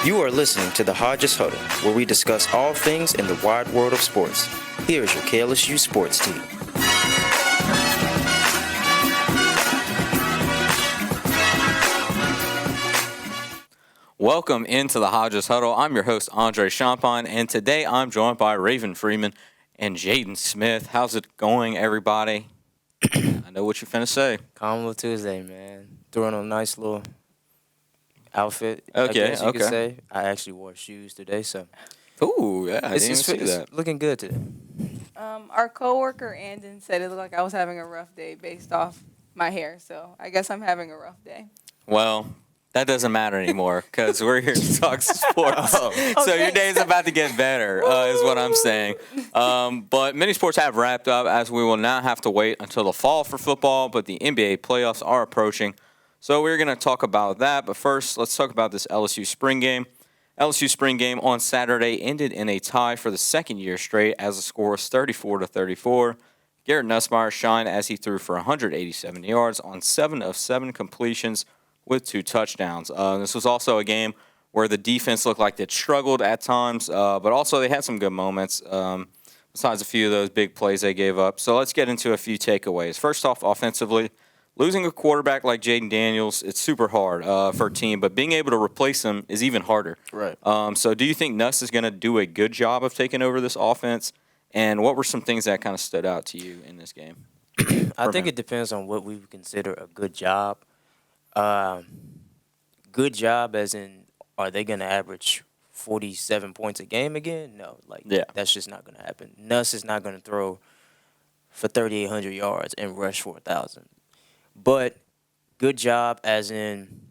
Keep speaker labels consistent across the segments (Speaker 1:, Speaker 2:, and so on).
Speaker 1: You are listening to the Hodges Huddle, where we discuss all things in the wide world of sports. Here is your KLSU Sports Team.
Speaker 2: Welcome into the Hodges Huddle. I'm your host, Andre Champagne, and today I'm joined by Raven Freeman and Jaden Smith. How's it going, everybody? I know what you're finna say.
Speaker 1: Calm little Tuesday, man. Throwing on a nice little outfit.
Speaker 2: Okay,
Speaker 1: I guess you could say. I actually wore shoes today, so.
Speaker 2: Ooh, yeah, I didn't see that.
Speaker 1: It's looking good today.
Speaker 3: Our coworker Andon said it looked like I was having a rough day based off my hair, so I guess I'm having a rough day.
Speaker 2: Well, that doesn't matter anymore because we're here to talk sports. So your day is about to get better, is what I'm saying. But many sports have wrapped up, as we will now have to wait until the fall for football, but the NBA playoffs are approaching. So we're going to talk about that. But first, let's talk about this LSU spring game. LSU spring game on Saturday ended in a tie for the second year straight as the score was 34-34. Garrett Nussmeier shined as he threw for 187 yards on 7 of 7 completions with 2 touchdowns. This was also a game where the defense looked like it struggled at times, but also they had some good moments besides a few of those big plays they gave up. So let's get into a few takeaways. First off, offensively, losing a quarterback like Jaden Daniels, it's super hard for a team, but being able to replace him is even harder.
Speaker 1: Right.
Speaker 2: So do you think Nuss is going to do a good job of taking over this offense? And what were some things that kind of stood out to you in this game?
Speaker 1: I think it depends on what we would consider a good job. Good job as in, are they going to average 47 points a game again? No. That's just not going to happen. Nuss is not going to throw for 3,800 yards and rush for 1,000. But good job as in,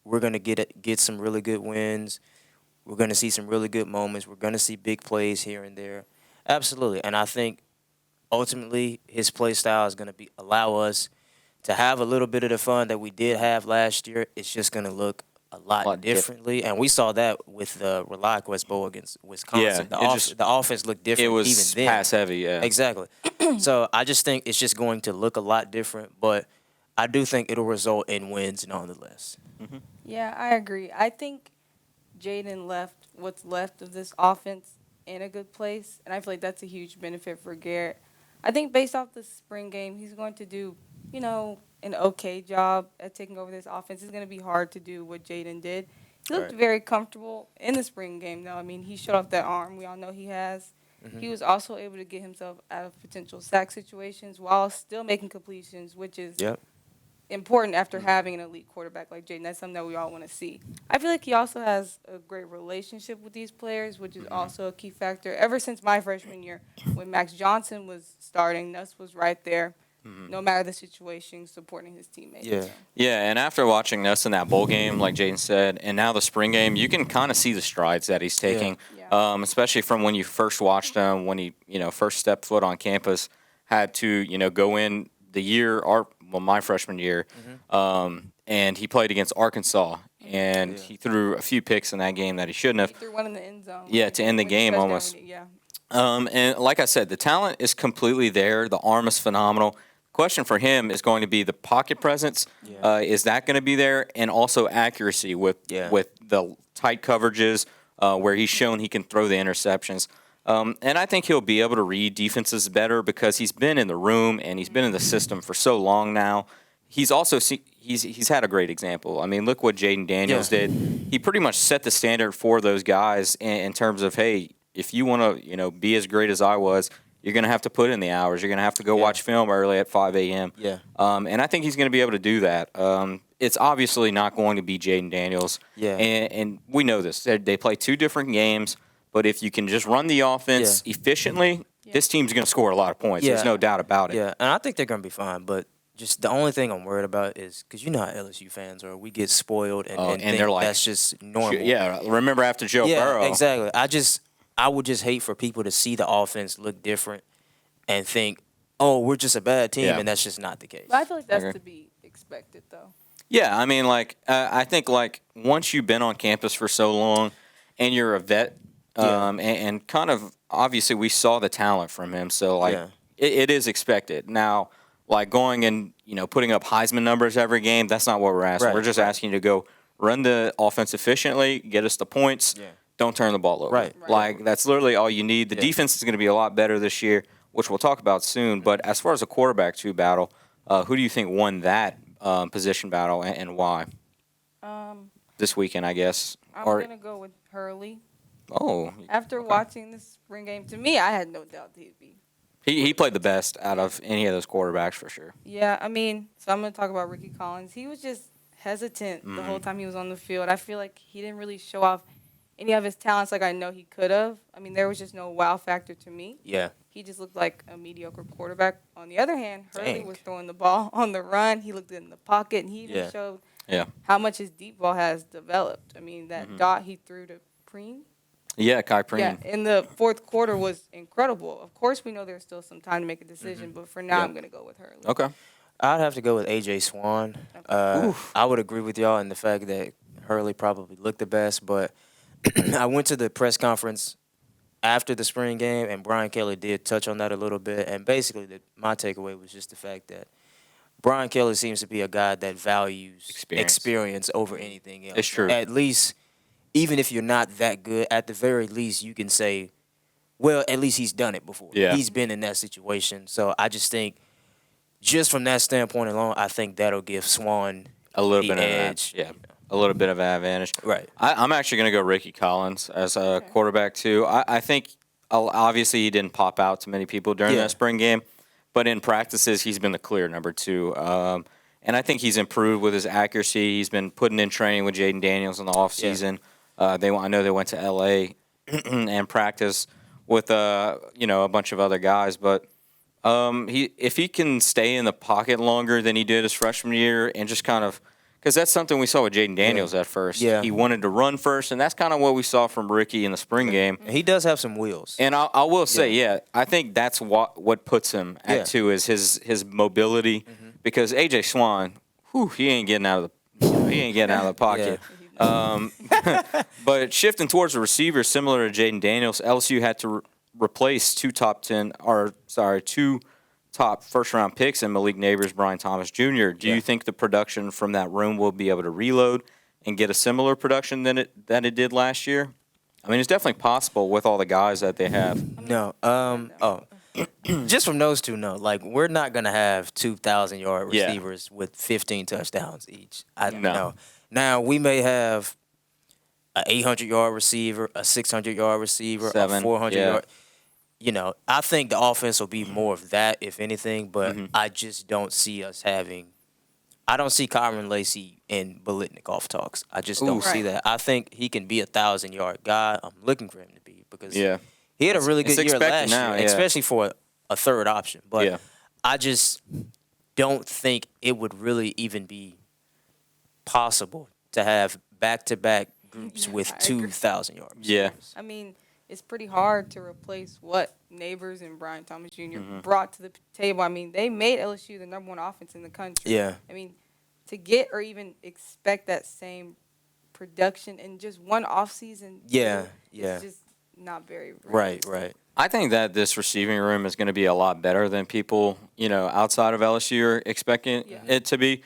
Speaker 1: we're going to get some really good wins. We're going to see some really good moments. We're going to see big plays here and there. Absolutely. And I think ultimately his play style is going to allow us to have a little bit of the fun that we did have last year. It's just going to look a lot differently. And we saw that with the ReliaQuest Bowl against Wisconsin.
Speaker 2: Yeah,
Speaker 1: the offense looked different
Speaker 2: it was
Speaker 1: even then.
Speaker 2: pass heavy, yeah.
Speaker 1: Exactly. So I just think it's just going to look a lot different. But I do think it'll result in wins nonetheless.
Speaker 2: Mm-hmm.
Speaker 3: Yeah, I agree. I think Jaden left what's left of this offense in a good place, and I feel like that's a huge benefit for Garrett. I think based off the spring game, he's going to do, an okay job at taking over this offense. It's going to be hard to do what Jaden did. He looked very comfortable in the spring game, though. I mean, he showed off that arm we all know he has. Mm-hmm. He was also able to get himself out of potential sack situations while still making completions, which is important after having an elite quarterback like Jaden. That's something that we all want to see. I feel like he also has a great relationship with these players, which is also a key factor. Ever since my freshman year, when Max Johnson was starting, Nuss was right there, no matter the situation, supporting his teammates.
Speaker 2: Yeah, and after watching Nuss in that bowl game, like Jaden said, and now the spring game, you can kind of see the strides that he's taking, especially from when you first watched him, when he first stepped foot on campus, had to go in the year, my freshman year, and he played against Arkansas, and he threw a few picks in that game that he shouldn't have.
Speaker 3: He threw one in the end zone.
Speaker 2: Yeah, to end the game almost. And like I said, the talent is completely there. The arm is phenomenal. Question for him is going to be the pocket presence. Is that going to be there? And also accuracy with the tight coverages where he's shown he can throw the interceptions. And I think he'll be able to read defenses better because he's been in the room and he's been in the system for so long now. He's also he's had a great example. I mean, look what Jaden Daniels did. He pretty much set the standard for those guys in terms of, hey, if you want to be as great as I was, you're going to have to put in the hours. You're going to have to go watch film early at 5 a.m. And I think he's going to be able to do that. It's obviously not going to be Jaden Daniels. And we know this. They play 2 different games. But if you can just run the offense efficiently, this team's going to score a lot of points. There's no doubt about it.
Speaker 1: Yeah, and I think they're going to be fine. But just the only thing I'm worried about is because you know how LSU fans are. We get spoiled and
Speaker 2: they're like,
Speaker 1: that's just normal.
Speaker 2: Yeah, remember after Joe Burrow.
Speaker 1: Yeah, exactly. I would just hate for people to see the offense look different and think, oh, we're just a bad team, and that's just not the case.
Speaker 3: But I feel like that's to be expected, though.
Speaker 2: Yeah, I mean, I think, once you've been on campus for so long and you're a vet, and kind of, obviously, we saw the talent from him, so, it is expected. Now, going and, putting up Heisman numbers every game, that's not what we're asking. We're just asking you to go run the offense efficiently, get us the points.
Speaker 1: Yeah.
Speaker 2: Don't turn the ball over.
Speaker 1: Right.
Speaker 2: Like, that's literally all you need. The defense is going to be a lot better this year, which we'll talk about soon. But as far as a quarterback two battle, who do you think won that position battle and why? This weekend, I guess.
Speaker 3: I'm going to go with Hurley.
Speaker 2: Oh.
Speaker 3: After watching this spring game, to me, I had no doubt that he'd be.
Speaker 2: He played the best out of any of those quarterbacks for sure.
Speaker 3: Yeah, I mean, so I'm going to talk about Ricky Collins. He was just hesitant the whole time he was on the field. I feel like he didn't really show off any of his talents like I know he could have. I mean, there was just no wow factor to me.
Speaker 1: Yeah.
Speaker 3: He just looked like a mediocre quarterback. On the other hand, Hurley was throwing the ball on the run. He looked in the pocket, and he even showed how much his deep ball has developed. I mean, that dot he threw to Preen.
Speaker 2: Yeah, Kai Preen.
Speaker 3: Yeah, in the fourth quarter was incredible. Of course, we know there's still some time to make a decision, but for now, I'm going to go with Hurley.
Speaker 2: Okay.
Speaker 1: I'd have to go with A.J. Swan. I would agree with y'all in the fact that Hurley probably looked the best, but I went to the press conference after the spring game, and Brian Kelly did touch on that a little bit. And basically, my takeaway was just the fact that Brian Kelly seems to be a guy that values experience over anything else.
Speaker 2: It's true.
Speaker 1: At least, even if you're not that good, at the very least, you can say, well, at least he's done it before.
Speaker 2: Yeah.
Speaker 1: He's been in that situation. So I just think, just from that standpoint alone, I think that'll give Swan
Speaker 2: a little
Speaker 1: the
Speaker 2: bit
Speaker 1: edge.
Speaker 2: of a little bit of an advantage.
Speaker 1: Right.
Speaker 2: I'm actually going to go Ricky Collins as a quarterback too. I think obviously he didn't pop out to many people during that spring game, but in practices he's been the clear number two. And I think he's improved with his accuracy. He's been putting in training with Jaden Daniels in the offseason. I know they went to L.A. and practiced with a bunch of other guys, but if he can stay in the pocket longer than he did his freshman year and just kind of, because that's something we saw with Jaden Daniels at first.
Speaker 1: Yeah.
Speaker 2: He wanted to run first, and that's kind of what we saw from Ricky in the spring game.
Speaker 1: And he does have some wheels.
Speaker 2: And I will say, I think that's what puts him at two is his mobility, because A.J. Swan, he ain't getting out of the pocket. But shifting towards the receiver, similar to Jaden Daniels, LSU had to replace two top first-round picks in Malik Neighbors, Brian Thomas Jr. Do you think the production from that room will be able to reload and get a similar production than it did last year? I mean, it's definitely possible with all the guys that they have.
Speaker 1: No. Just from those two, no. Like, we're not going to have 2,000-yard receivers with 15 touchdowns each. No. Now, we may have an 800-yard receiver, a 600-yard receiver, a 400-yard. I think the offense will be more of that, if anything, but I just don't see us having – I don't see Kyron Lacey in Biletnikoff talks. I just don't see that. I think he can be a 1,000-yard guy. I'm looking for him to be because he had a really good year last year, especially for a third option. But I just don't think it would really even be possible to have back-to-back groups with 2,000-yard receivers.
Speaker 2: Yeah.
Speaker 3: I mean – it's pretty hard to replace what Neighbors and Brian Thomas Jr. brought to the table. I mean, they made LSU the number one offense in the country.
Speaker 1: Yeah.
Speaker 3: I mean, to get or even expect that same production in just one offseason, it's just not very real.
Speaker 1: Right.
Speaker 2: I think that this receiving room is going to be a lot better than people, outside of LSU are expecting it to be.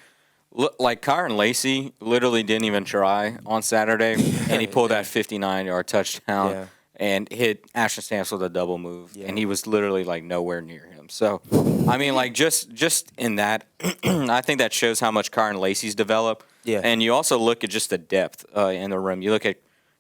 Speaker 2: Like Kyron Lacey literally didn't even try on Saturday, and he pulled that 59-yard touchdown.
Speaker 1: Yeah.
Speaker 2: And hit Ashton Stamps with a double move, and he was literally like nowhere near him. So, I mean, like just in that, I think that shows how much Kyron Lacey's developed.
Speaker 1: Yeah.
Speaker 2: And you also look at just the depth in the room. You look at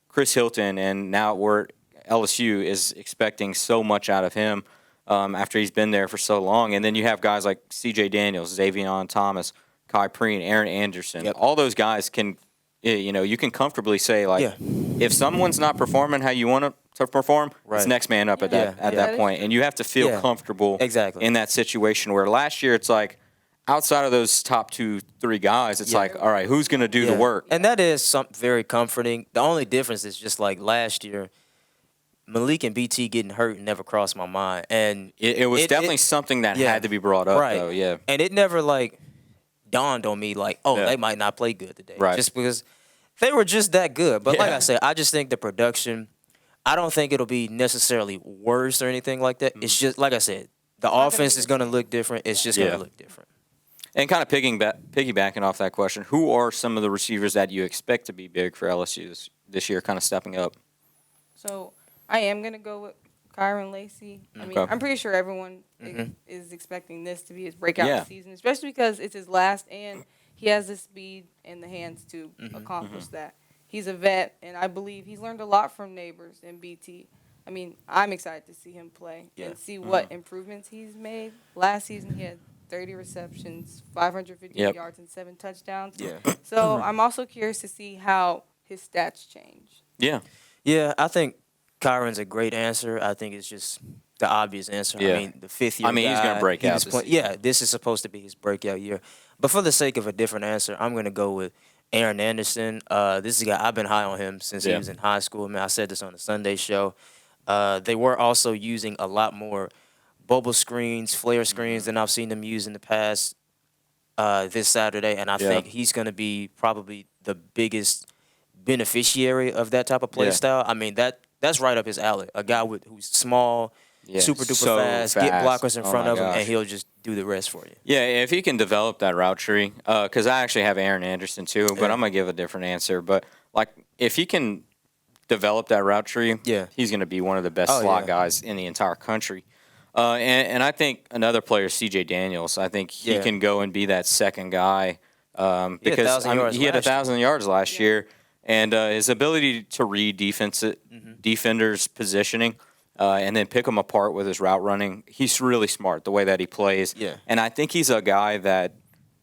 Speaker 2: Chris Hilton, and now LSU is expecting so much out of him after he's been there for so long. And then you have guys like C.J. Daniels, Xavier Thomas, Kai Preen, Aaron Anderson.
Speaker 1: Yep.
Speaker 2: All those guys can, you can comfortably say like, if someone's not performing how you want to perform, it's next man up at that point. And you have to feel comfortable in that situation where last year it's like outside of those top 2-3 guys, it's like, all right, who's going to do the work?
Speaker 1: And that is something very comforting. The only difference is just like last year, Malik and BT getting hurt never crossed my mind. And
Speaker 2: it was definitely something that had to be brought up, though, yeah.
Speaker 1: And it never dawned on me they might not play good today.
Speaker 2: Right.
Speaker 1: Just because they were just that good. But like I said, I just think the production, I don't think it'll be necessarily worse or anything like that. It's just, like I said, the offense is going to look different. It's just going to look different.
Speaker 2: And kind of piggybacking off that question, who are some of the receivers that you expect to be big for LSU this year, kind of stepping up?
Speaker 3: So I am going to go with Kyron Lacey. I mean, I'm pretty sure everyone is expecting this to be his breakout season, especially because it's his last and he has the speed and the hands to accomplish that. He's a vet, and I believe he's learned a lot from Neighbors and BT. I mean, I'm excited to see him play and see what improvements he's made. Last season, he had 30 receptions, 550 yards, and 7 touchdowns.
Speaker 1: Yeah.
Speaker 3: So I'm also curious to see how his stats change.
Speaker 2: Yeah.
Speaker 1: Yeah, I think Kyron's a great answer. I think it's just the obvious answer.
Speaker 2: Yeah.
Speaker 1: I mean, the fifth-year
Speaker 2: I mean, he's going to break out this season.
Speaker 1: Yeah, this is supposed to be his breakout year. But for the sake of a different answer, I'm going to go with Aaron Anderson. This is a guy, I've been high on him since he was in high school. I mean, I said this on the Sunday show. They were also using a lot more bubble screens, flare screens than I've seen them use in the past this Saturday. And I think he's going to be probably the biggest beneficiary of that type of play style. I mean, that's right up his alley. A guy who's small, super duper fast, get blockers in front of him, and he'll just do the rest for you.
Speaker 2: Yeah, if he can develop that route tree, because I actually have Aaron Anderson too, but I'm going to give a different answer. But, like, if he can develop that route tree, he's going to be one of the best slot guys in the entire country. And I think another player, C.J. Daniels, I think he can go and be that second guy because he had 1,000 yards last year. And his ability to read defenders' positioning and then pick them apart with his route running, he's really smart, the way that he plays.
Speaker 1: Yeah.
Speaker 2: And I think he's a guy that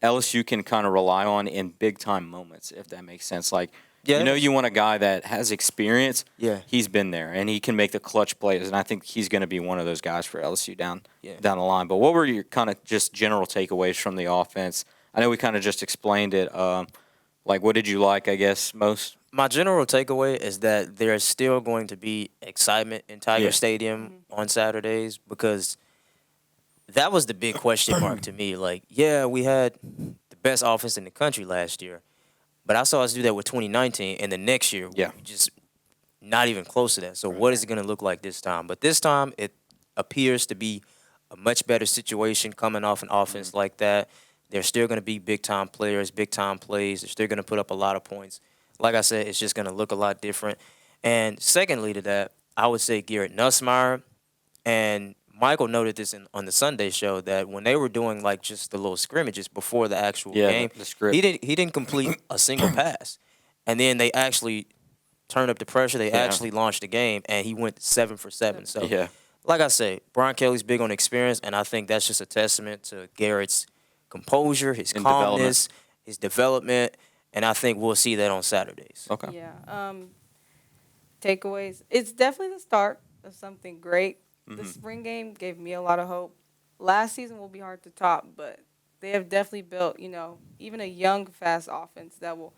Speaker 2: LSU can kind of rely on in big-time moments, if that makes sense. Like, you want a guy that has experience.
Speaker 1: Yeah.
Speaker 2: He's been there, and he can make the clutch plays. And I think he's going to be one of those guys for LSU down the line. But what were your kind of just general takeaways from the offense? I know we kind of just explained it. Like, what did you like, I guess, most?
Speaker 1: My general takeaway is that there's still going to be excitement in Tiger Stadium on Saturdays because that was the big question mark to me. Like, we had the best offense in the country last year, but I saw us do that with 2019, and the next year, we just not even close to that. So what is it going to look like this time? But this time, it appears to be a much better situation coming off an offense like that. They're still going to be big-time players, big-time plays. They're still going to put up a lot of points. Like I said, it's just going to look a lot different. And secondly to that, I would say Garrett Nussmeier. And Michael noted this on the Sunday show that when they were doing like just the little scrimmages before the actual game,
Speaker 2: the script.
Speaker 1: he didn't complete a single pass. And then they actually turned up the pressure. They actually launched the game, and he went 7 for 7. So, like I say, Brian Kelly's big on experience, and I think that's just a testament to Garrett's composure, his calmness, his development, and I think we'll see that on Saturdays.
Speaker 2: Okay.
Speaker 3: Yeah. Takeaways. It's definitely the start of something great. The spring game gave me a lot of hope. Last season will be hard to top, but they have definitely built, even a young, fast offense that will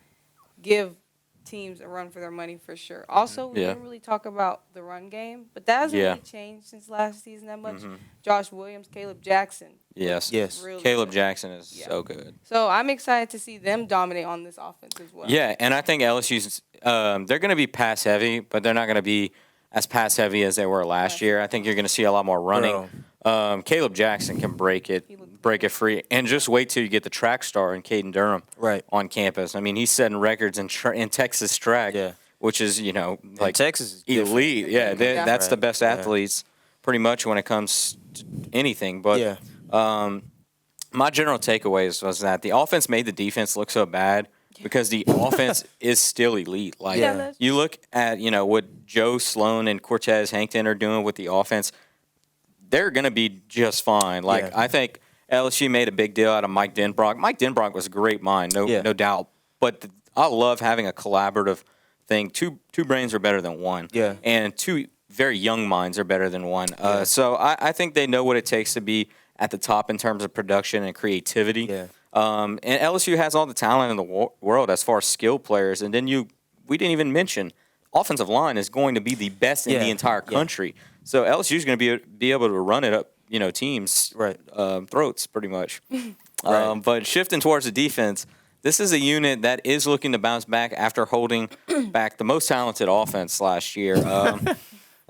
Speaker 3: give teams a run for their money for sure. Also, we didn't really talk about the run game, but that hasn't really changed since last season that much. Josh Williams, Caleb Jackson.
Speaker 2: Yes.
Speaker 3: Really
Speaker 2: Caleb
Speaker 3: good.
Speaker 2: Jackson is so good.
Speaker 3: So I'm excited to see them dominate on this offense as well.
Speaker 2: Yeah, and I think LSU's they're going to be pass heavy, but they're not going to be as pass heavy as they were last year. I think you're going to see a lot more running. Caleb Jackson can break it free, and just wait till you get the track star in Caden Durham on campus. I mean, he's setting records in Texas track, which is like
Speaker 1: Texas is
Speaker 2: elite. Yeah, that's the best athletes pretty much when it comes to anything. But my general takeaways was that the offense made the defense look so bad because the offense is still elite. Like you look at what Joe Sloan and Cortez Hankton are doing with the offense. They're going to be just fine. Like I think LSU made a big deal out of Mike Denbrock. Mike Denbrock was a great mind, no doubt. But I love having a collaborative thing. Two brains are better than one. Yeah. And two very young minds are better than one. So I think they know what it takes to be at the top in terms of production and creativity. Yeah. And LSU has all the talent in the world as far as skilled players. And then we didn't even mention offensive line is going to be the best in the entire country. So LSU is going to be able to run it up, teams' throats pretty much. But shifting towards the defense, this is a unit that is looking to bounce back after holding back the most talented offense last year.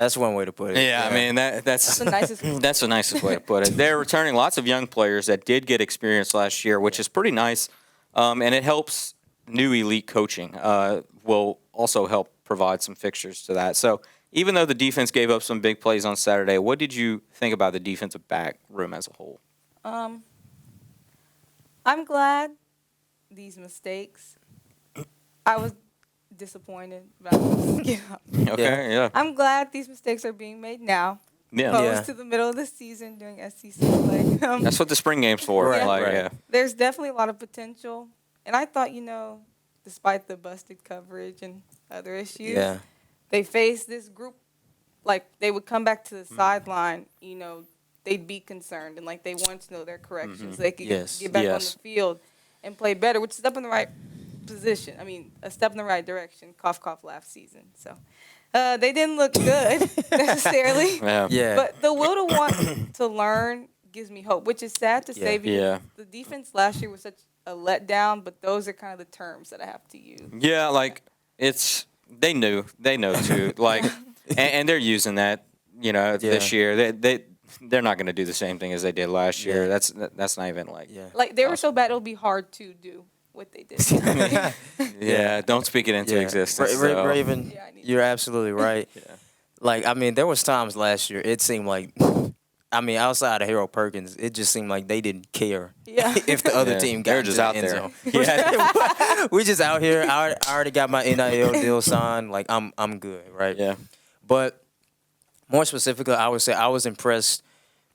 Speaker 1: That's one way to put it.
Speaker 2: Yeah, I mean that's
Speaker 3: the nicest.
Speaker 2: that's the nicest way to put it. They're returning lots of young players that did get experience last year, which is pretty nice, and it helps new elite coaching. Will also help provide some fixtures to that. So even though the defense gave up some big plays on Saturday, what did you think about the defensive back room as a whole?
Speaker 3: I'm glad these mistakes. I was disappointed about
Speaker 2: Okay, yeah.
Speaker 3: I'm glad these mistakes are being made now.
Speaker 2: Yeah.
Speaker 3: Opposed to the middle of the season during SEC play.
Speaker 2: That's what the spring game's for.
Speaker 3: Right.
Speaker 2: Like,
Speaker 1: Right.
Speaker 2: yeah.
Speaker 3: There's definitely a lot of potential. And I thought, despite the busted coverage and other issues, they faced this group, like they would come back to the sideline, they'd be concerned and like they wanted to know their corrections. So they could get back on the field and play better, which is a step in the right position. I mean, a step in the right direction. Cough, cough, laugh season. So they didn't look good necessarily.
Speaker 1: Yeah.
Speaker 3: But the will to want to learn gives me hope, which is sad to say because the defense last year was such a letdown, but those are kind of the terms that I have to use.
Speaker 2: Yeah, like they knew too. Like, and they're using that, this year. They're not going to do the same thing as they did last year. That's not even like.
Speaker 3: Yeah. Like they were so bad, it'll be hard to do what they did.
Speaker 2: Yeah, don't speak it into existence.
Speaker 1: Raven, you're absolutely right. Like, I mean, there was times last year it seemed like, outside of Harold Perkins, it just seemed like they didn't care if the other team got
Speaker 2: They're just out there.
Speaker 1: We just out here. I already got my NIL deal signed. Like, I'm good, right?
Speaker 2: Yeah.
Speaker 1: But more specifically, I would say I was impressed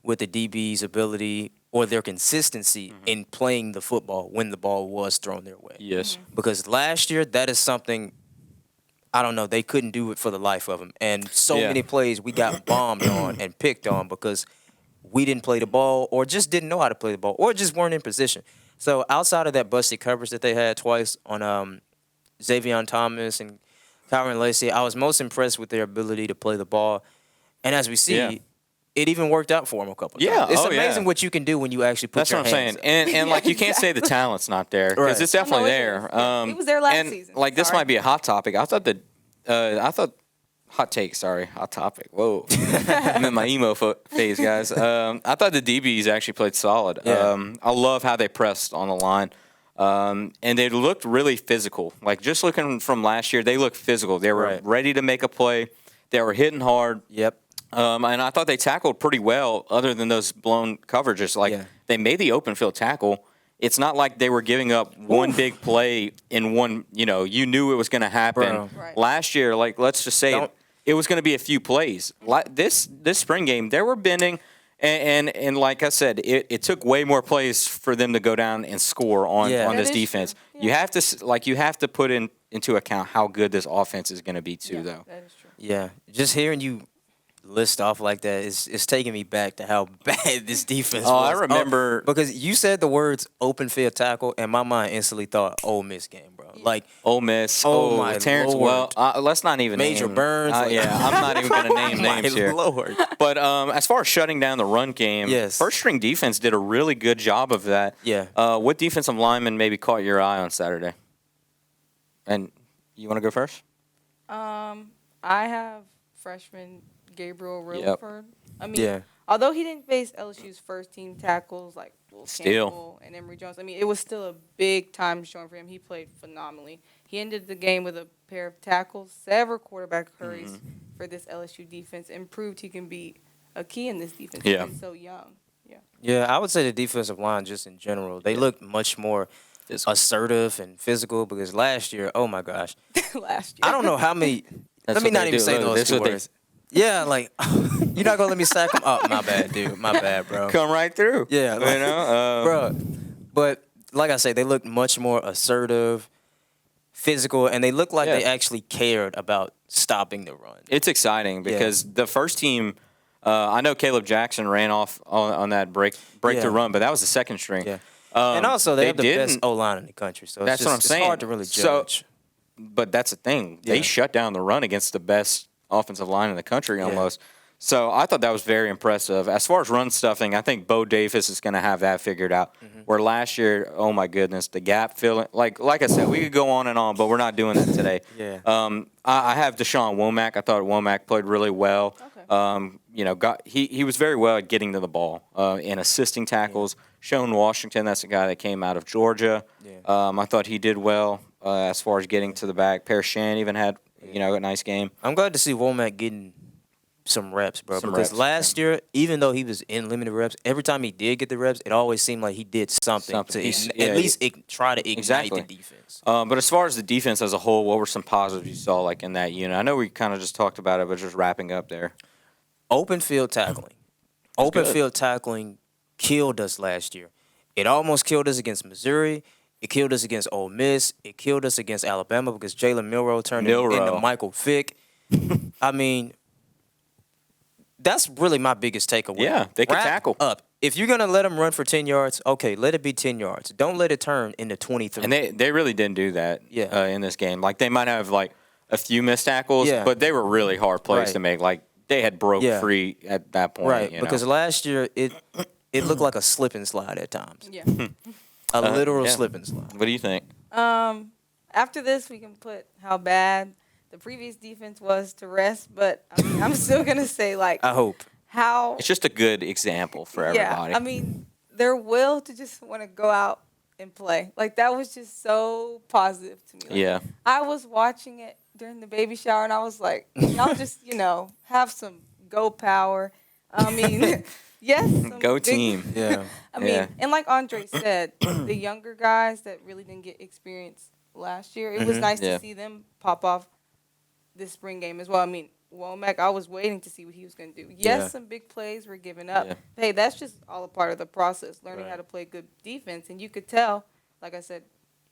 Speaker 1: with the DB's ability or their consistency in playing the football when the ball was thrown their way.
Speaker 2: Yes.
Speaker 1: Because last year, that is something, I don't know, they couldn't do it for the life of them. And so many plays we got bombed on and picked on because we didn't play the ball or just didn't know how to play the ball or just weren't in position. So outside of that busted coverage that they had twice on Xavier Thomas and Kyron Lacey, I was most impressed with their ability to play the ball. And as we see, it even worked out for them a couple of times. It's amazing what you can do when you actually put your hands
Speaker 2: That's what I'm saying. And like, you can't say the talent's not there because it's definitely there.
Speaker 3: It was there last season.
Speaker 2: Like, this might be a hot topic. I thought hot take, sorry. Hot topic. Whoa. I'm in my emo phase, guys. I thought the DBs actually played solid. I love how they pressed on the line. And they looked really physical. Like, just looking from last year, they looked physical. They were ready to make a play. They were hitting hard.
Speaker 1: Yep.
Speaker 2: And I thought they tackled pretty well other than those blown coverages. Like, they made the open field tackle. It's not like they were giving up one big play in one, you knew it was going to happen. Last year, like, let's just say it was going to be a few plays. This spring game, they were bending. And like I said, it took way more plays for them to go down and score on this defense. Yeah. You have to put into account how good this offense is going to be too, though.
Speaker 3: That is true.
Speaker 1: Yeah, just hearing you list off like that is taking me back to how bad this defense was.
Speaker 2: I remember
Speaker 1: because you said the words open field tackle, and my mind instantly thought Ole Miss game, bro. Like
Speaker 2: Ole Miss.
Speaker 1: My
Speaker 2: Terrence.
Speaker 1: Lord.
Speaker 2: Well, let's not even
Speaker 1: Major
Speaker 2: name,
Speaker 1: Burns.
Speaker 2: I'm not even going to name names here.
Speaker 1: Lord.
Speaker 2: But as far as shutting down the run game, first string defense did a really good job of that.
Speaker 1: Yeah.
Speaker 2: What defensive lineman maybe caught your eye on Saturday? And you want to go first?
Speaker 3: I have freshman Gabriel Rutherford. Although he didn't face LSU's first team tackles like Will Campbell and Emory Jones, it was still a big time showing for him. He played phenomenally. He ended the game with a pair of tackles, several quarterback hurries for this LSU defense, and proved he can be a key in this defense. He's so young.
Speaker 1: Yeah, I would say the defensive line just in general, they looked much more assertive and physical because last year, oh my gosh.
Speaker 3: Last year.
Speaker 1: I don't know how many. Let me not even say those two words. Yeah, like, you're not going to let me sack him? Oh, my bad, dude. My bad, bro.
Speaker 2: Come right through.
Speaker 1: Yeah. Like, bro. But, like I say, they look much more assertive, physical, and they look like they actually cared about stopping the run.
Speaker 2: It's exciting because the first team, I know Caleb Jackson ran off on that breakthrough run, but that was the second string.
Speaker 1: Yeah. And also, they have the best O-line in the country, so
Speaker 2: that's what I'm saying.
Speaker 1: It's hard to really judge.
Speaker 2: But that's the thing. They shut down the run against the best offensive line in the country almost. So I thought that was very impressive. As far as run stuffing, I think Bo Davis is going to have that figured out. Where last year, oh my goodness, the gap filling. Like I said, we could go on and on, but we're not doing that today. I have Deshaun Womack. I thought Womack played really well.
Speaker 3: Okay.
Speaker 2: He was very well at getting to the ball and assisting tackles. Shone Washington, that's a guy that came out of Georgia. I thought he did well as far as getting to the back. Pearshan even had a nice game.
Speaker 1: I'm glad to see Womack getting some reps, bro.
Speaker 2: Some
Speaker 1: because
Speaker 2: reps,
Speaker 1: last year, even though he was in limited reps, every time he did get the reps, it always seemed like he did something to at least try to ignite the defense.
Speaker 2: But as far as the defense as a whole, what were some positives you saw like in that unit? I know we kind of just talked about it, but just wrapping up there.
Speaker 1: Open field tackling. Open field tackling killed us last year. It almost killed us against Missouri. It killed us against Ole Miss. It killed us against Alabama because Jalen Milroe turned into Michael Vick. I mean, that's really my biggest takeaway.
Speaker 2: Yeah, they can
Speaker 1: Wrap
Speaker 2: tackle.
Speaker 1: up. If you're going to let them run for 10 yards, okay, let it be 10 yards. Don't let it turn into 23.
Speaker 2: And they really didn't do that in this game. Like, they might have, like, a few missed tackles, but they were really hard plays to make. Like, they had broke free at that point.
Speaker 1: Right, because last year it looked like a slip and slide at times.
Speaker 3: Yeah.
Speaker 1: A literal slip and slide.
Speaker 2: What do you think?
Speaker 3: After this, we can put how bad the previous defense was to rest, but I mean, I'm still going to say, like,
Speaker 1: I hope.
Speaker 3: How.
Speaker 2: It's just a good example for everybody.
Speaker 3: Yeah, I mean, their will to just want to go out and play. Like, that was just so positive to me. Like, I was watching it during the baby shower, and I was like, y'all just, have some go power. I mean, yes.
Speaker 2: Go team.
Speaker 1: Yeah.
Speaker 3: I mean, and like Andre said, the younger guys that really didn't get experience last year, it was nice to see them pop off this spring game as well. I mean, Womack, I was waiting to see what he was going to do. Yes, some big plays were given up. Hey, that's just all a part of the process, learning how to play good defense. And you could tell, like I said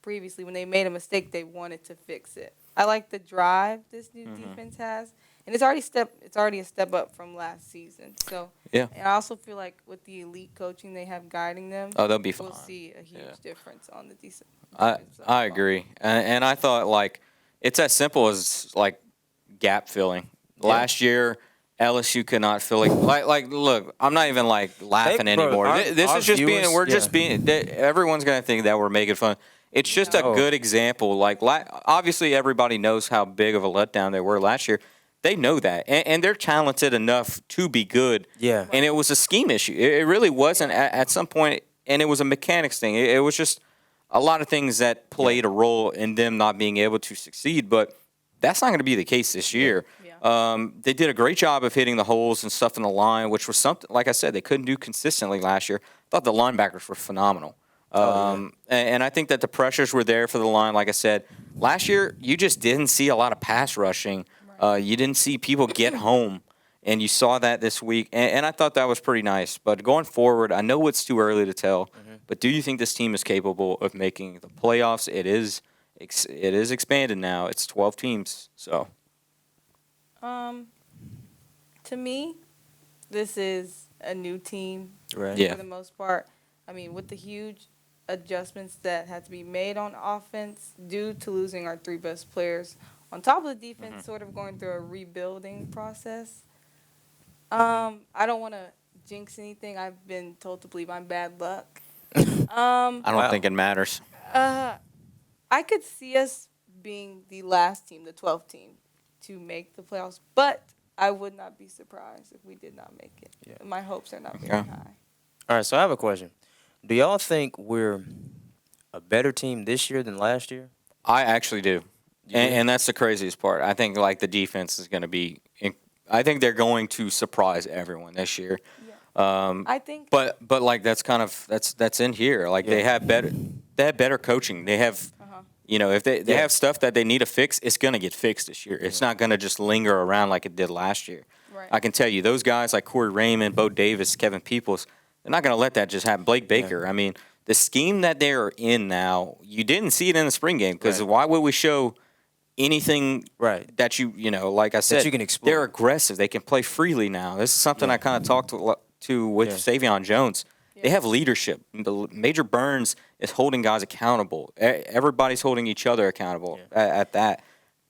Speaker 3: previously, when they made a mistake, they wanted to fix it. I like the drive this new defense has. And it's already a step up from last season. So, and I also feel like with the elite coaching they have guiding them,
Speaker 2: they'll be fine.
Speaker 3: We'll see a huge difference on the defense.
Speaker 2: I agree. And I thought, like, it's as simple as, like, gap filling. Last year, LSU could not fill it. Like, look, I'm not even, like, laughing anymore. This is just being, everyone's going to think that we're making fun. It's just a good example. Like, obviously, everybody knows how big of a letdown they were last year. They know that. And they're talented enough to be good.
Speaker 1: Yeah.
Speaker 2: And it was a scheme issue. It really wasn't at some point, and it was a mechanics thing. It was just a lot of things that played a role in them not being able to succeed. But that's not going to be the case this year. They did a great job of hitting the holes and stuff in the line, which was something, like I said, they couldn't do consistently last year. I thought the linebackers were phenomenal. And I think that the pressures were there for the line. Like I said, last year you just didn't see a lot of pass rushing. You didn't see people get home, and you saw that this week. And I thought that was pretty nice. But going forward, I know it's too early to tell, but do you think this team is capable of making the playoffs? It is expanded now. It's 12 teams. So,
Speaker 3: to me, this is a new team
Speaker 1: Right.
Speaker 3: for the most part. I mean, with the huge adjustments that had to be made on offense due to losing our three best players, on top of the defense sort of going through a rebuilding process. I don't want to jinx anything. I've been told to believe I'm bad luck.
Speaker 2: I don't think it matters.
Speaker 3: I could see us being the last team, the 12th team, to make the playoffs, but I would not be surprised if we did not make it. Yeah. My hopes are not very high.
Speaker 1: All right, so I have a question. Do y'all think we're a better team this year than last year?
Speaker 2: I actually do. And that's the craziest part. I think, like, the defense is going to be – I think they're going to surprise everyone this year.
Speaker 3: Yeah. I think –
Speaker 2: But like, that's kind of – that's in here. Like, they have better coaching. They have if they have stuff that they need to fix, it's going to get fixed this year. It's not going to just linger around like it did last year.
Speaker 3: Right.
Speaker 2: I can tell you, those guys like Corey Raymond, Bo Davis, Kevin Peoples, they're not going to let that just happen. Blake Baker, I mean, the scheme that they're in now, you didn't see it in the spring game because why would we show anything that like I said,
Speaker 1: that you can explore.
Speaker 2: They're aggressive. They can play freely now. This is something I kind of talked to with Savion Jones. They have leadership. Major Burns is holding guys accountable. Everybody's holding each other accountable at that.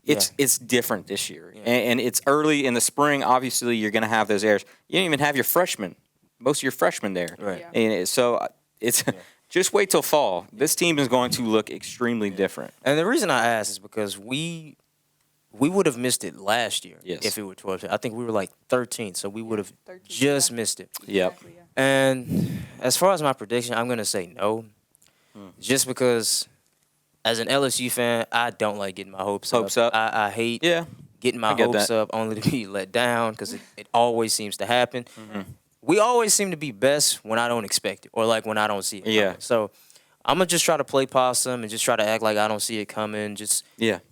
Speaker 2: It's different this year, and it's early in the spring. Obviously, you're going to have those errors. You don't even have your freshmen, most of your freshmen there,
Speaker 1: Right?
Speaker 2: And so it's just wait till fall. This team is going to look extremely different.
Speaker 1: And the reason I ask is because we would have missed it last year if it were 12. I think we were like 13, so we would have just missed it.
Speaker 3: Exactly,
Speaker 2: Yep.
Speaker 1: And as far as my prediction, I'm going to say no, just because as an LSU fan, I don't like getting my hopes up. I hate getting my hopes up only to be let down because it always seems to happen. We always seem to be best when I don't expect it or like when I don't see it coming. So I'm going to just try to play possum and just try to act like I don't see it coming. Just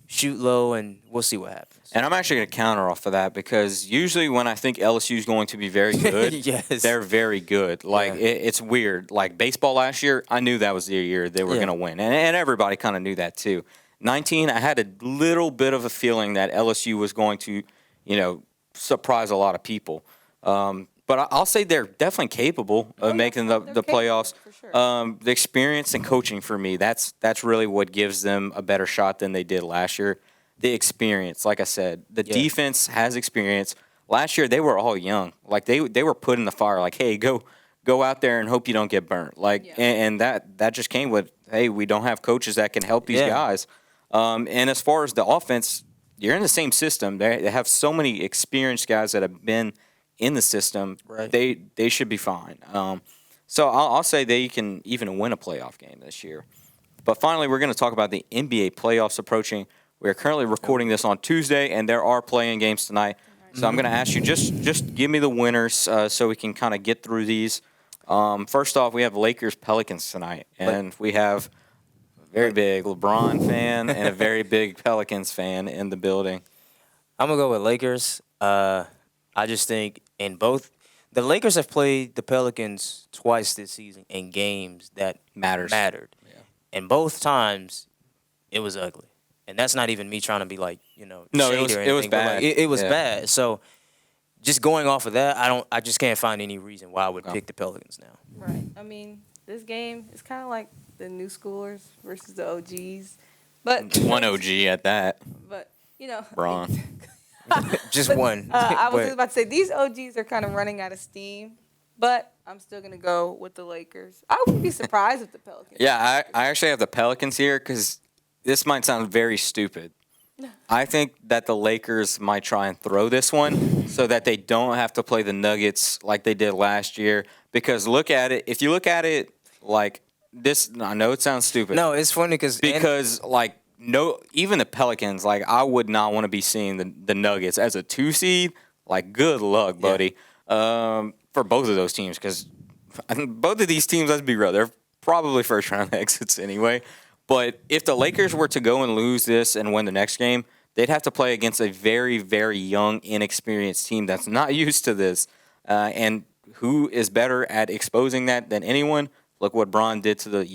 Speaker 1: shoot low, and we'll see what happens.
Speaker 2: And I'm actually going to counter off of that because usually when I think LSU is going to be very good, they're very good. Like, it's weird. Like, baseball last year, I knew that was the year they were going to win. And everybody kind of knew that, too. 19, I had a little bit of a feeling that LSU was going to, surprise a lot of people. But I'll say they're definitely capable of making the playoffs.
Speaker 3: For sure.
Speaker 2: The experience and coaching for me, that's really what gives them a better shot than they did last year. The experience, like I said, the defense has experience. Last year they were all young, like they were put in the fire. Like, hey, go out there and hope you don't get burnt. Like, and that just came with, hey, we don't have coaches that can help these guys. And as far as the offense, you're in the same system. They have so many experienced guys that have been in the system.
Speaker 1: Right.
Speaker 2: They should be fine. So I'll say they can even win a playoff game this year. But finally, we're going to talk about the NBA playoffs approaching. We're currently recording this on Tuesday, and there are playing games tonight. So I'm going to ask you, just give me the winners so we can kind of get through these. First off, we have Lakers-Pelicans tonight, and we have a very big LeBron fan and a very big Pelicans fan in the building.
Speaker 1: I'm going to go with Lakers. I just think in both – the Lakers have played the Pelicans twice this season in games that mattered. Yeah. And both times, it was ugly. And that's not even me trying to be like,
Speaker 2: no,
Speaker 1: shady or anything.
Speaker 2: It was bad.
Speaker 1: Like, it was bad. So just going off of that, I just can't find any reason why I would pick the Pelicans now.
Speaker 3: Right. I mean, this game is kind of like the new schoolers versus the OGs. But
Speaker 2: one OG at that.
Speaker 3: But,
Speaker 2: Braun.
Speaker 1: Just one.
Speaker 3: I was just about to say, these OGs are kind of running out of steam. But I'm still going to go with the Lakers. I wouldn't be surprised if the Pelicans.
Speaker 2: Yeah, I actually have the Pelicans here because this might sound very stupid. I think that the Lakers might try and throw this one so that they don't have to play the Nuggets like they did last year. Because look at it. If you look at it like this, I know it sounds stupid.
Speaker 1: No, it's funny because
Speaker 2: even the Pelicans, like, I would not want to be seeing the Nuggets as a 2 seed. Like, good luck, buddy, for both of those teams. Because both of these teams, let's be real, they're probably first-round exits anyway. But if the Lakers were to go and lose this and win the next game, they'd have to play against a very, very young, inexperienced team that's not used to this. And who is better at exposing that than anyone? Look what Bron did to the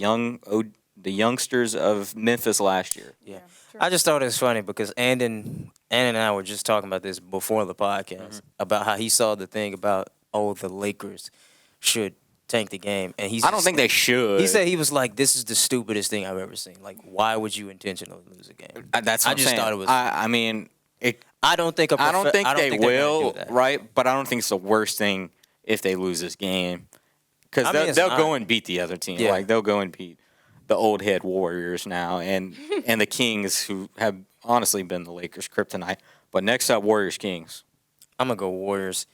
Speaker 2: youngsters of Memphis last year.
Speaker 1: Yeah. Sure. I just thought it was funny because Andon and I were just talking about this before the podcast about how he saw the thing about, the Lakers should tank the game. And
Speaker 2: I don't think they should.
Speaker 1: He said he was like, this is the stupidest thing I've ever seen. Like, why would you intentionally lose a game?
Speaker 2: That's what
Speaker 1: I just thought it was.
Speaker 2: I don't think they will, right? But I don't think it's the worst thing if they lose this game. Because they'll go and beat the other team. Yeah. Like, they'll go and beat the old head Warriors now and the Kings, who have honestly been the Lakers' kryptonite. But next up, Warriors-Kings.
Speaker 1: I'm going to go Warriors.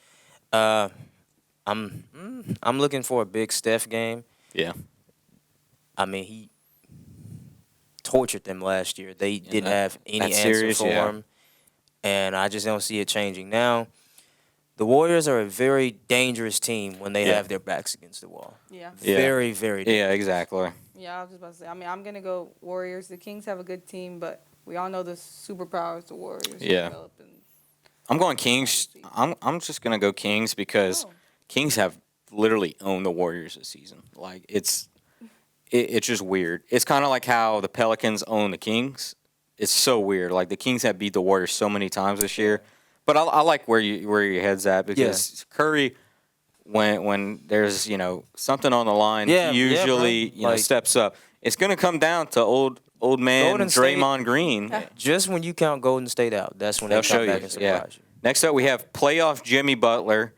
Speaker 1: I'm looking for a big Steph game.
Speaker 2: Yeah.
Speaker 1: I mean, he tortured them last year. They didn't have any answer for him, and I just don't see it changing now. The Warriors are a very dangerous team when they have their backs against the wall.
Speaker 3: Yeah.
Speaker 1: Very, very dangerous.
Speaker 2: Yeah, exactly.
Speaker 3: Yeah, I was just about to say. I mean, I'm going to go Warriors. The Kings have a good team, but we all know the superpowers the Warriors develop.
Speaker 2: I'm going Kings. I'm just going to go Kings because Kings have literally owned the Warriors this season. Like, it's just weird. It's kind of like how the Pelicans own the Kings. It's so weird. Like, the Kings have beat the Warriors so many times this year. But I like where your head's at because Curry, when there's something on the line, he usually steps up. It's going to come down to old old man
Speaker 1: Golden State-
Speaker 2: Draymond Green.
Speaker 1: Just when you count Golden State out, that's when
Speaker 2: They'll
Speaker 1: they
Speaker 2: show
Speaker 1: come
Speaker 2: you.
Speaker 1: back and
Speaker 2: Yeah.
Speaker 1: surprise you.
Speaker 2: Next up, we have playoff Jimmy Butler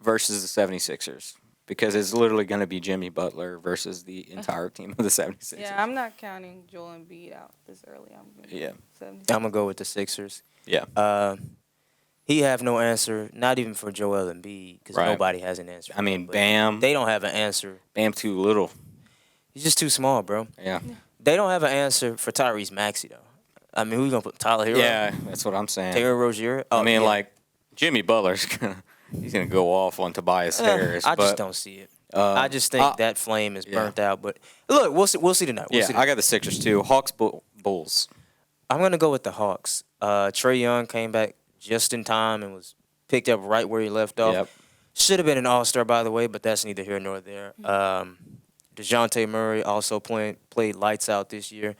Speaker 2: versus the 76ers. Because it's literally going to be Jimmy Butler versus the entire team of the 76ers.
Speaker 3: Yeah, I'm not counting Joel Embiid out this early.
Speaker 2: Yeah.
Speaker 1: I'm gonna go with the Sixers.
Speaker 2: Yeah.
Speaker 1: He have no answer, not even for Joel Embiid, because
Speaker 2: Right.
Speaker 1: nobody has an answer.
Speaker 2: I mean,
Speaker 1: but
Speaker 2: Bam.
Speaker 1: They don't have an answer.
Speaker 2: Bam too little.
Speaker 1: He's just too small, bro.
Speaker 2: Yeah.
Speaker 1: They don't have an answer for Tyrese Maxey though. I mean, who's gonna put Tyler Hero?
Speaker 2: Yeah, that's what I'm saying.
Speaker 1: Terry Rozier.
Speaker 2: I mean, like, Jimmy Butler's he's gonna go off on Tobias Harris.
Speaker 1: I
Speaker 2: but,
Speaker 1: just don't see it. I just think that flame is burnt out. But look, we'll see. We'll see tonight. We'll see tonight.
Speaker 2: I got the Sixers too. Hawks, Bulls.
Speaker 1: I'm gonna go with the Hawks. Trae Young came back just in time and was picked up right where he left off.
Speaker 2: Yep.
Speaker 1: Should have been an All-Star, by the way, but that's neither here nor there. DeJounte Murray also played lights out this year,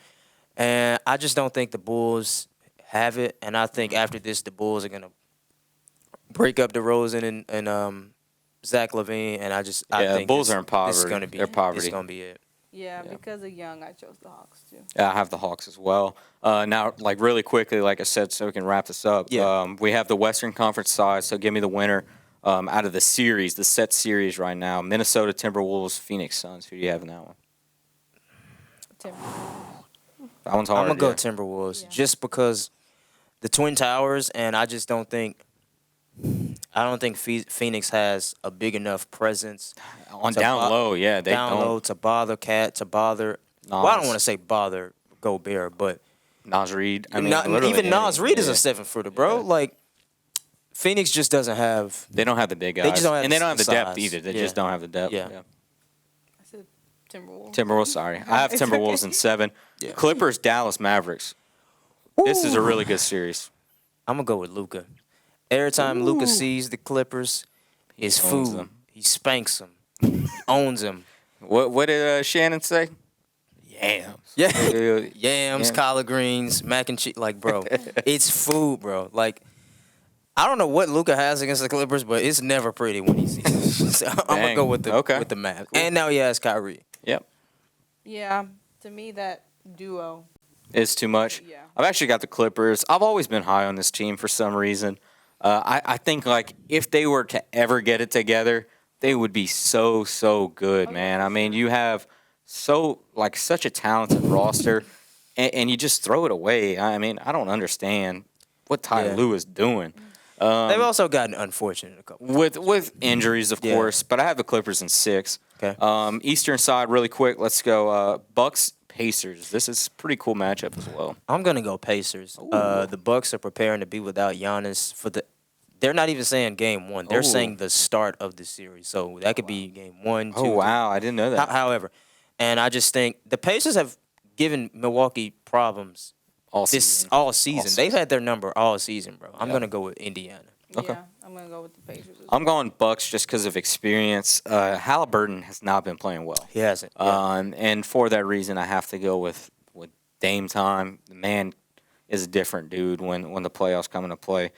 Speaker 1: and I just don't think the Bulls have it. And I think after this, the Bulls are gonna break up DeRozan and Zach LaVine, and I think
Speaker 2: Bulls are in poverty.
Speaker 1: This is gonna be
Speaker 2: They're poverty.
Speaker 1: This is gonna be it.
Speaker 3: Yeah, because of Young, I chose the Hawks too.
Speaker 2: Yeah, I have the Hawks as well. Now, like really quickly, like I said, so we can wrap this up.
Speaker 1: Yeah.
Speaker 2: We have the Western Conference side, so give me the winner out of the series, the set series right now. Minnesota Timberwolves, Phoenix Suns. Who do you have in that one?
Speaker 3: Timberwolves.
Speaker 2: That one's hard.
Speaker 1: I'm gonna go Timberwolves just because the Twin Towers, and I just don't think. I don't think Phoenix has a big enough presence
Speaker 2: on down low. Yeah, they
Speaker 1: down
Speaker 2: don't.
Speaker 1: low to bother Cat, to bother.
Speaker 2: Nas.
Speaker 1: Well, I don't want to say bother Gobert, but
Speaker 2: Nas Reed. I mean,
Speaker 1: even Nas Reed is a 7-footer, bro.
Speaker 2: Yeah.
Speaker 1: Like Phoenix just doesn't have.
Speaker 2: They don't have the big guys.
Speaker 1: They just don't have
Speaker 2: and they don't have the depth
Speaker 1: size.
Speaker 2: either. They
Speaker 1: Yeah.
Speaker 2: just don't have the depth.
Speaker 1: Yeah.
Speaker 3: I said Timberwolves.
Speaker 2: Timberwolves, sorry. I have
Speaker 3: It's
Speaker 2: Timberwolves
Speaker 3: okay.
Speaker 2: in 7.
Speaker 1: Yeah.
Speaker 2: Clippers, Dallas Mavericks. This is a really good series.
Speaker 1: I'm gonna go with Luka. Every time Luka sees the Clippers, it's
Speaker 2: Owns
Speaker 1: food.
Speaker 2: them.
Speaker 1: He spanks them. He owns them.
Speaker 2: What did Shannon say? Yams.
Speaker 1: Yeah. Yams,
Speaker 2: Yeah.
Speaker 1: collard greens, mac and cheese. Like, bro, it's food, bro. Like, I don't know what Luka has against the Clippers, but it's never pretty when he sees them. So I'm gonna
Speaker 2: Dang.
Speaker 1: go with the
Speaker 2: Okay.
Speaker 1: with the Mavs.
Speaker 2: Cool.
Speaker 1: And now he has Kyrie.
Speaker 2: Yep.
Speaker 3: Yeah, to me that duo.
Speaker 2: It's too much.
Speaker 3: Yeah.
Speaker 2: I've actually got the Clippers. I've always been high on this team for some reason. I think like if they were to ever get it together, they would be so good, man. I mean, you have such a talented roster, and you just throw it away. I mean, I don't understand what Ty Lue is doing.
Speaker 1: They've also gotten unfortunate a couple.
Speaker 2: With injuries, of
Speaker 1: Yeah.
Speaker 2: course, but I have the Clippers in 6.
Speaker 1: Okay.
Speaker 2: Eastern side, really quick. Let's go. Bucks Pacers. This is a pretty cool matchup as well.
Speaker 1: I'm gonna go Pacers. The Bucks are preparing to be without Giannis for the. They're not even saying game 1. They're
Speaker 2: Ooh.
Speaker 1: saying the start of the series. So that could be game 1, 2.
Speaker 2: Oh wow, I didn't know that.
Speaker 1: However, and I just think the Pacers have given Milwaukee problems
Speaker 2: All
Speaker 1: this
Speaker 2: season.
Speaker 1: all season.
Speaker 2: All
Speaker 1: They've
Speaker 2: season.
Speaker 1: had their number all season, bro. I'm
Speaker 2: Yeah.
Speaker 1: gonna go with Indiana.
Speaker 2: Okay.
Speaker 3: Yeah, I'm gonna go with the Pacers.
Speaker 2: I'm going Bucks just because of experience. Halliburton has not been playing well.
Speaker 1: He hasn't. Yeah.
Speaker 2: And for that reason, I have to go with Dame time. The man is a different dude when the playoffs come into play.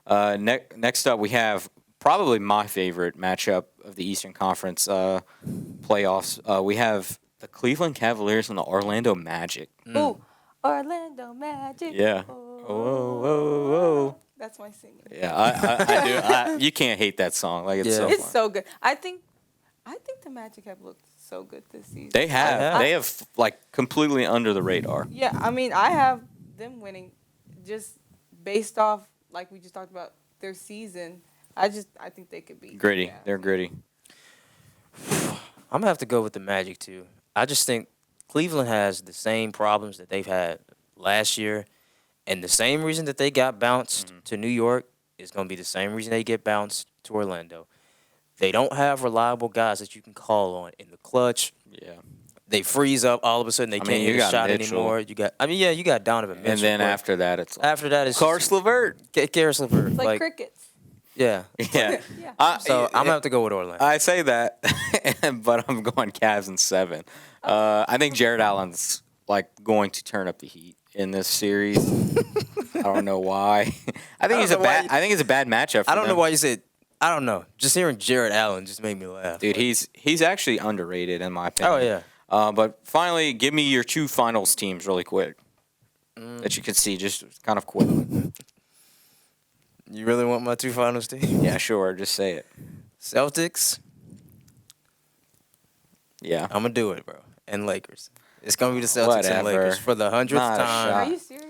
Speaker 2: Next up, we have probably my favorite matchup of the Eastern Conference playoffs. We have the Cleveland Cavaliers and the Orlando Magic.
Speaker 3: Ooh, Orlando Magic.
Speaker 2: Yeah.
Speaker 3: Oh. That's my singing.
Speaker 2: Yeah, I do. You can't hate that song. Like it's
Speaker 1: Yeah.
Speaker 2: so
Speaker 3: It's
Speaker 2: fun.
Speaker 3: so good. I think the Magic have looked so good this season.
Speaker 2: They have.
Speaker 1: have.
Speaker 2: They have like completely under the radar.
Speaker 3: Yeah, I mean, I have them winning just based off, like we just talked about, their season. I think they could be
Speaker 2: Gritty.
Speaker 3: Yeah.
Speaker 2: They're gritty.
Speaker 1: I'm gonna have to go with the Magic too. I just think Cleveland has the same problems that they've had last year, and the same reason that they got bounced to New York is gonna be the same reason they get bounced to Orlando. They don't have reliable guys that you can call on in the clutch.
Speaker 2: Yeah.
Speaker 1: They freeze up all of a sudden. They
Speaker 2: I
Speaker 1: can't
Speaker 2: mean, you
Speaker 1: hit a
Speaker 2: got
Speaker 1: shot
Speaker 2: Mitchell.
Speaker 1: anymore. You got Donovan Mitchell.
Speaker 2: And then
Speaker 1: but
Speaker 2: after that, it's like,
Speaker 1: after that, it's
Speaker 2: Karis LeVert.
Speaker 1: Karis LeVert.
Speaker 3: It's like crickets.
Speaker 1: Yeah.
Speaker 2: Yeah.
Speaker 3: Yeah.
Speaker 1: So I'm gonna have to go with Orlando.
Speaker 2: I say that, but I'm going Cavs in 7. I think Jared Allen's like going to turn up the heat in this series. I don't know why. I think it's a bad matchup. For
Speaker 1: I don't know
Speaker 2: them.
Speaker 1: why you said. I don't know. Just hearing Jared Allen just made me laugh.
Speaker 2: Dude, he's actually underrated in my opinion.
Speaker 1: Oh yeah.
Speaker 2: But finally, give me your 2 finals teams really quick that you can see just kind of quick.
Speaker 1: You really want my 2 finals teams?
Speaker 2: Yeah, sure. Just say it.
Speaker 1: Celtics.
Speaker 2: Yeah.
Speaker 1: I'm going to do it, bro. And Lakers. It's going to be the Celtics and Lakers for the 100th
Speaker 2: Not a
Speaker 1: time.
Speaker 2: shot.
Speaker 3: Are you serious?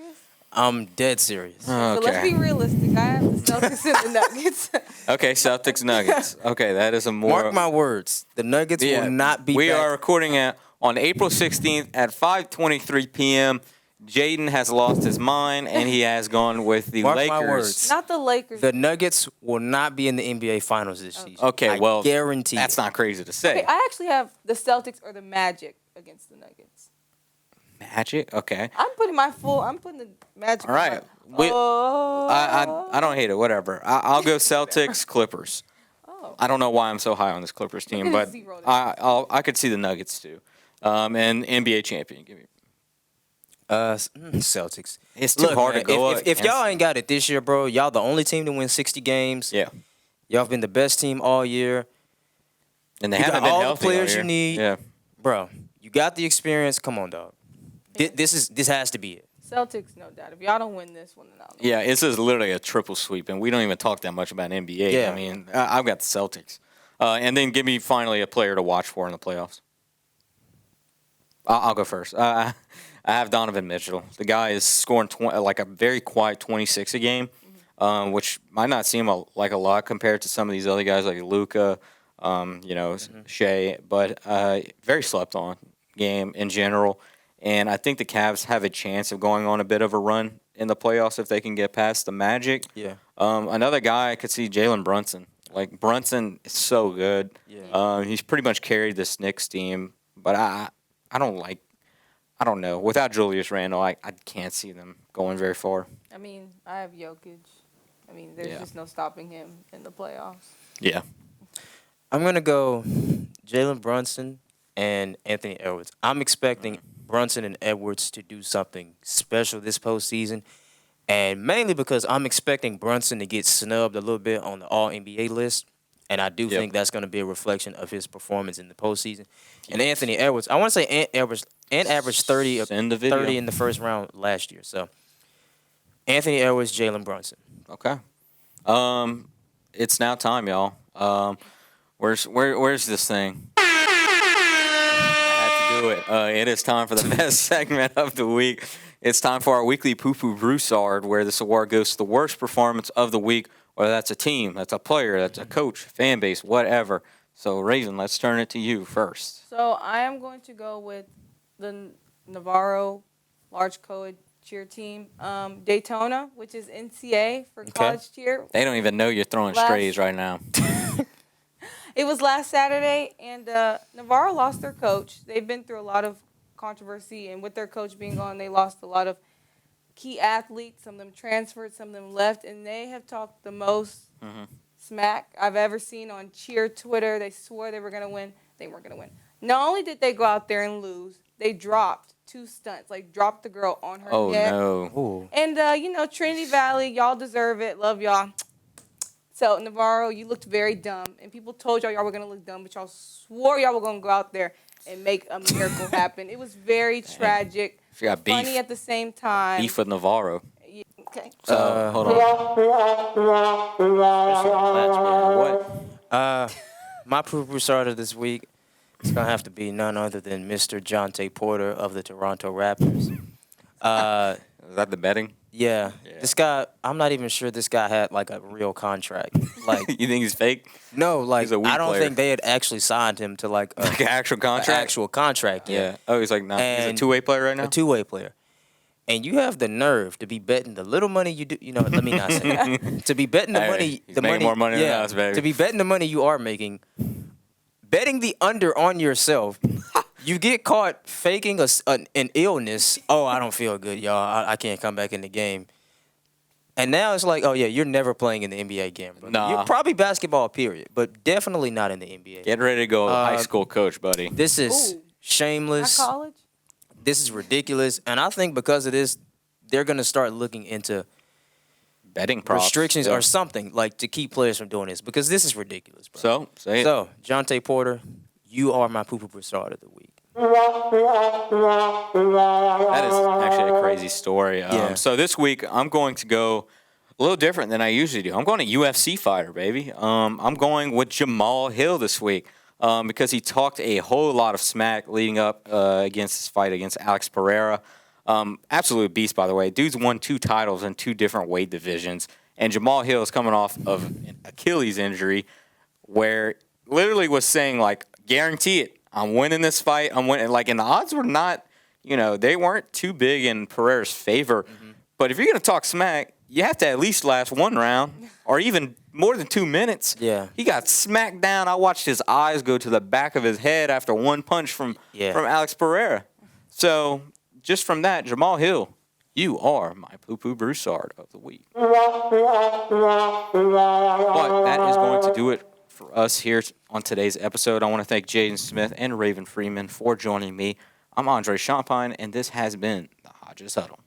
Speaker 1: I'm dead serious.
Speaker 3: So let's be realistic. I have the Celtics and the Nuggets.
Speaker 2: Okay, Celtics Nuggets. Okay, that is a more.
Speaker 1: Mark my words. The Nuggets will not be
Speaker 2: We
Speaker 1: back.
Speaker 2: are recording on April 16th at 5:23 p.m. Jaden has lost his mind, and he has gone with the
Speaker 1: Mark
Speaker 2: Lakers.
Speaker 1: my words.
Speaker 3: Not the Lakers.
Speaker 1: The Nuggets will not be in the NBA Finals this season.
Speaker 2: Okay, well,
Speaker 1: I guarantee
Speaker 2: that's
Speaker 1: it.
Speaker 2: not crazy to say.
Speaker 3: Okay, I actually have the Celtics or the Magic against the Nuggets.
Speaker 2: Magic? Okay.
Speaker 3: I'm putting the Magic.
Speaker 2: All right. I don't hate it. Whatever. I'll go Celtics, Clippers.
Speaker 3: Oh.
Speaker 2: I don't know why I'm so high on this Clippers team,
Speaker 3: Look at
Speaker 2: but
Speaker 3: the zero there.
Speaker 2: I could see the Nuggets too. And NBA champion. Give me.
Speaker 1: Celtics.
Speaker 2: It's too hard
Speaker 1: man,
Speaker 2: to go
Speaker 1: if y'all ain't got it this year, bro, y'all the only team to win 60 games.
Speaker 2: Yeah.
Speaker 1: Y'all been the best team all year.
Speaker 2: And they
Speaker 1: You
Speaker 2: haven't
Speaker 1: got
Speaker 2: been
Speaker 1: all the
Speaker 2: healthy all
Speaker 1: players
Speaker 2: year.
Speaker 1: you need.
Speaker 2: Yeah.
Speaker 1: Bro, you got the experience. Come on, dog. This has to be it.
Speaker 3: Celtics, no doubt. If y'all don't win this one, then I'll.
Speaker 2: Yeah, this is literally a triple sweep, and we don't even talk that much about NBA.
Speaker 1: Yeah.
Speaker 2: I mean, I've got the Celtics. And then give me finally a player to watch for in the playoffs. I'll go first. I have Donovan Mitchell. The guy is scoring like a very quiet 26 a game, which might not seem like a lot compared to some of these other guys like Luka, Shea, but very slept on game in general. And I think the Cavs have a chance of going on a bit of a run in the playoffs if they can get past the Magic.
Speaker 1: Yeah.
Speaker 2: Another guy I could see Jalen Brunson. Like Brunson is so good.
Speaker 1: Yeah.
Speaker 2: He's pretty much carried this Knicks team, but I don't know. Without Julius Randle, I can't see them going very far.
Speaker 3: I mean, I have Jokic. I mean, there's just no stopping him in the playoffs.
Speaker 2: Yeah.
Speaker 1: I'm gonna go Jalen Brunson and Anthony Edwards. I'm expecting Brunson and Edwards to do something special this postseason, and mainly because I'm expecting Brunson to get snubbed a little bit on the All-NBA list, and I do think that's going to be a reflection of his performance in the postseason. And Anthony Edwards, I want to say Edwards averaged 30 in the first round last year. So Anthony Edwards, Jalen Brunson.
Speaker 2: Okay. It's now time, y'all. Where's this thing? Do it. It is time for the best segment of the week. It's time for our weekly Poo-Poo Broussard, where this award goes to the worst performance of the week, whether that's a team, that's a player, that's a coach, fan base, whatever. So, Raven, let's turn it to you first.
Speaker 3: So I am going to go with the Navarro Large Co-ed cheer team, Daytona, which is NCA for college cheer.
Speaker 2: They don't even know you're throwing strays right now.
Speaker 3: It was last Saturday, and Navarro lost their coach. They've been through a lot of controversy, and with their coach being gone, they lost a lot of key athletes. Some of them transferred, some of them left, and they have talked the most smack I've ever seen on cheer Twitter. They swore they were going to win. They weren't going to win. Not only did they go out there and lose, they dropped 2 stunts, like dropped the girl on her neck.
Speaker 2: Oh, no.
Speaker 1: Ooh.
Speaker 3: And, Trinity Valley, y'all deserve it. Love y'all. So, Navarro, you looked very dumb. And people told y'all were going to look dumb, but y'all swore y'all were going to go out there and make a miracle happen. It was very tragic.
Speaker 2: You got beef.
Speaker 3: Funny at the same time.
Speaker 2: Beef with Navarro.
Speaker 3: Yeah, okay.
Speaker 2: Hold on.
Speaker 1: What? My Poo-Poo starter this week is going to have to be none other than Mr. Jonte Porter of the Toronto Raptors.
Speaker 2: Is that the betting?
Speaker 1: Yeah. This guy, I'm not even sure this guy had like a real contract. Like,
Speaker 2: You think he's fake?
Speaker 1: no, like
Speaker 2: He's a weak
Speaker 1: I don't
Speaker 2: player.
Speaker 1: think they had actually signed him to like
Speaker 2: Like an actual contract?
Speaker 1: actual contract.
Speaker 2: Yeah. Oh, he's like, no. He's a
Speaker 1: And
Speaker 2: two-way player right now?
Speaker 1: A two-way player. And you have the nerve to be betting the little money you do. Let me not say that. To be betting the
Speaker 2: Hey,
Speaker 1: money,
Speaker 2: he's
Speaker 1: the
Speaker 2: making
Speaker 1: money,
Speaker 2: more money than us, baby.
Speaker 1: To be betting the money you are making, betting the under on yourself. You get caught faking an illness. Oh, I don't feel good, y'all. I can't come back in the game. And now it's like, oh yeah, you're never playing in the NBA again, bro.
Speaker 2: Nah.
Speaker 1: You're probably basketball, period, but definitely not in the NBA.
Speaker 2: Get ready to go high school coach, buddy.
Speaker 1: This is
Speaker 3: Ooh.
Speaker 1: shameless.
Speaker 3: Not college?
Speaker 1: This is ridiculous, and I think because of this, they're gonna start looking into
Speaker 2: Betting props.
Speaker 1: restrictions
Speaker 2: Yeah.
Speaker 1: or something like to keep players from doing this because this is ridiculous, bro.
Speaker 2: So, say it.
Speaker 1: So, Jonte Porter, you are my Poo-Poo starter of the week.
Speaker 2: That is actually a crazy story.
Speaker 1: Yeah.
Speaker 2: So this week, I'm going to go a little different than I usually do. I'm going to UFC fighter, baby. I'm going with Jamal Hill this week because he talked a whole lot of smack leading up against his fight against Alex Pereira. Absolute beast, by the way. Dude's won 2 titles in 2 different weight divisions. And Jamal Hill is coming off of an Achilles injury where literally was saying, like, guarantee it. I'm winning this fight. I'm winning. Like, and the odds were not, they weren't too big in Pereira's favor. Mm-hmm. But if you're going to talk smack, you have to at least last 1 round or even more than 2 minutes.
Speaker 1: Yeah.
Speaker 2: He got smacked down. I watched his eyes go to the back of his head after 1 punch from Alex Pereira. So just from that, Jamal Hill, you are my poo-poo Broussard of the week. But that is going to do it for us here on today's episode. I want to thank Jaden Smith and Raven Freeman for joining me. I'm Andre Champagne, and this has been the Hodges Huddle.